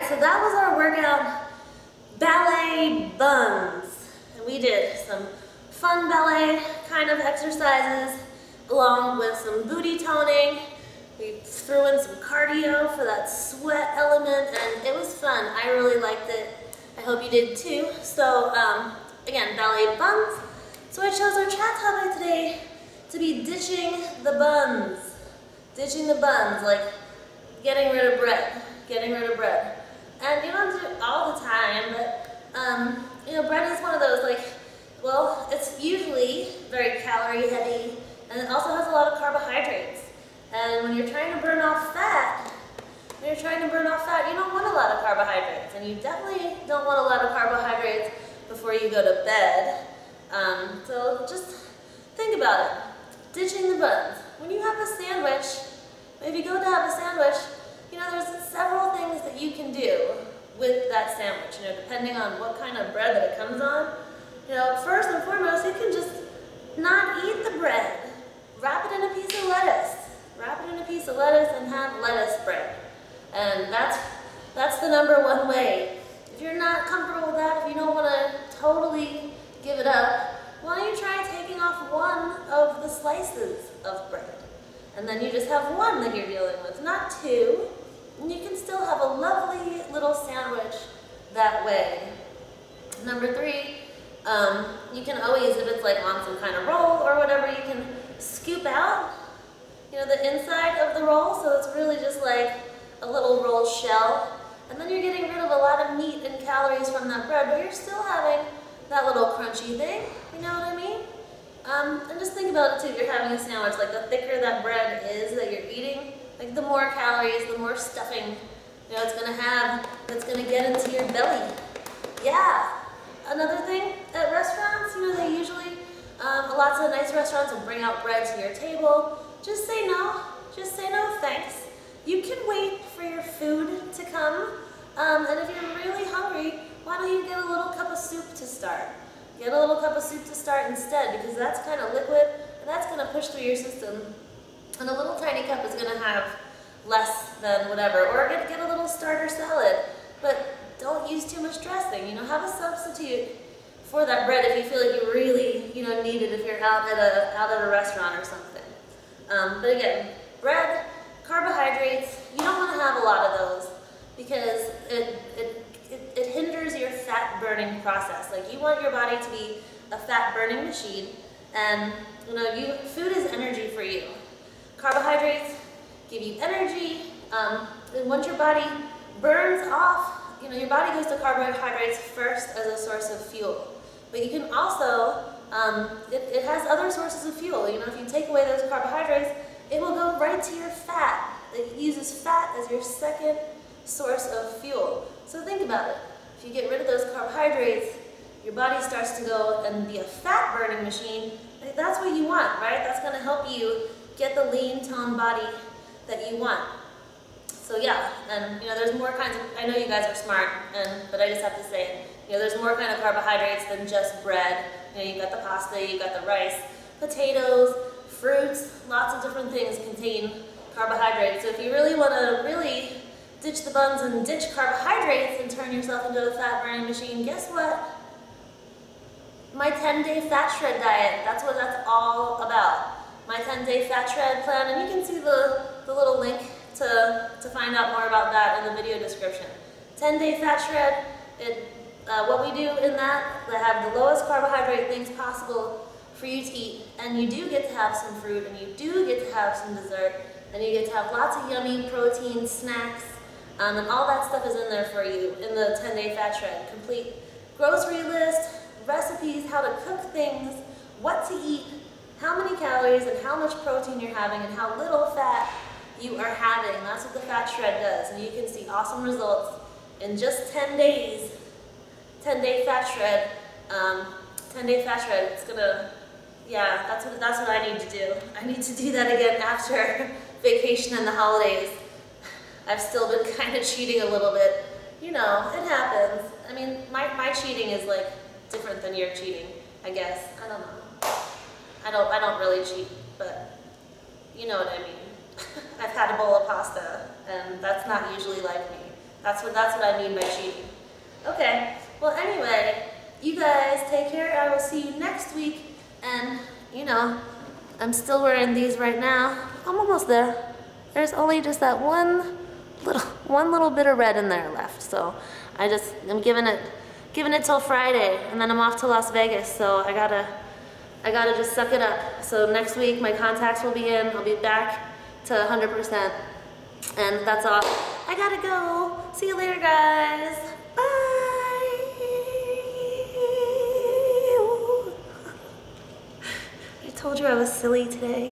So that was our workout, Ballet Buns. And we did some fun ballet kind of exercises along with some booty toning. We threw in some cardio for that sweat element, and it was fun. I really liked it. I hope you did too. So again, Ballet Buns. So I chose our chat topic today to be ditching the buns. Ditching the buns, like getting rid of bread. Getting rid of bread. And you don't do it all the time, but you know, bread is one of those, like, well, it's usually very calorie heavy, and it also has a lot of carbohydrates. And when you're trying to burn off fat, you don't want a lot of carbohydrates, and you definitely don't want a lot of carbohydrates before you go to bed. So just think about it. Ditching the buns. When you have a sandwich, if you go to have a sandwich, you know, there's several things that you can do with that sandwich, you know, depending on what kind of bread that it comes on. You know, first and foremost, you can just not eat the bread. Wrap it in a piece of lettuce. Wrap it in a piece of lettuce and have lettuce bread. And that's the number one way. If you're not comfortable with that, if you don't want to totally give it up, why don't you try taking off one of the slices of bread? And then you just have one that you're dealing with, not two. And you can still have a lovely little sandwich that way. Number three, you can always, if it's like on some kind of roll or whatever, you can scoop out, you know, the inside of the roll, so it's really just like a little roll shell. And then you're getting rid of a lot of meat and calories from that bread, but you're still having that little crunchy thing, you know what I mean? And just think about it too, if you're having a sandwich, like the thicker that bread is that you're eating, like the more calories, the more stuffing, you know, it's gonna have, that's gonna get into your belly. Yeah. Another thing, at restaurants, you know, they usually, lots of nice restaurants will bring out bread to your table. Just say no. Just say no, thanks. You can wait for your food to come, and if you're really hungry, why don't you get a little cup of soup to start? Get a little cup of soup to start instead, because that's kind of liquid, and that's going to push through your system. And a little tiny cup is going to have less than whatever. Or get a little starter salad, but don't use too much dressing. You know, have a substitute for that bread if you feel like you really, you know, need it if you're out at a restaurant or something. But again, bread, carbohydrates, you don't want to have a lot of those because it hinders your fat burning process. Like, you want your body to be a fat burning machine, and you know, food is energy for you. Carbohydrates give you energy, and once your body burns off, you know, your body goes to carbohydrates first as a source of fuel. But you can also, it has other sources of fuel. You know, if you take away those carbohydrates, it will go right to your fat. It uses fat as your second source of fuel. So think about it. If you get rid of those carbohydrates, your body starts to go and be a fat burning machine. That's what you want, right? That's going to help you get the lean toned body that you want. So yeah, and you know, there's more kinds of, I know you guys are smart, but I just have to say, you know, there's more kind of carbohydrates than just bread. You know, you've got the pasta, you've got the rice, potatoes, fruits, lots of different things contain carbohydrates. So if you really want to really ditch the buns and ditch carbohydrates and turn yourself into a fat burning machine, guess what? My 10-day fat shred diet, that's what that's all about. My 10-day fat shred plan, and you can see the little link to find out more about that in the video description. 10-day fat shred, what we do in that, they have the lowest carbohydrate things possible for you to eat, and you do get to have some fruit, and you do get to have some dessert, and you get to have lots of yummy protein snacks, and all that stuff is in there for you in the 10-day fat shred. Complete grocery list, recipes, how to cook things, what to eat, how many calories and how much protein you're having, and how little fat you are having. That's what the fat shred does, and you can see awesome results in just 10 days. 10-day fat shred. 10-day fat shred. It's gonna, yeah, that's what I need to do. I need to do that again after vacation and the holidays. I've still been kind of cheating a little bit. You know, it happens. I mean, my cheating is like different than your cheating, I guess. I don't know. I don't really cheat, but you know what I mean. I've had a bowl of pasta, and that's not usually like me. That's what I mean by cheating. Okay, well anyway, you guys take care. I will see you next week. And, you know, I'm still wearing these right now. I'm almost there. There's only just that one little bit of red in there left. So I'm giving it till Friday, and then I'm off to Las Vegas. So I gotta just suck it up. So next week my contacts will be in. I'll be back to 100%. And that's all. I gotta go. See you later, guys. Bye. I told you I was silly today.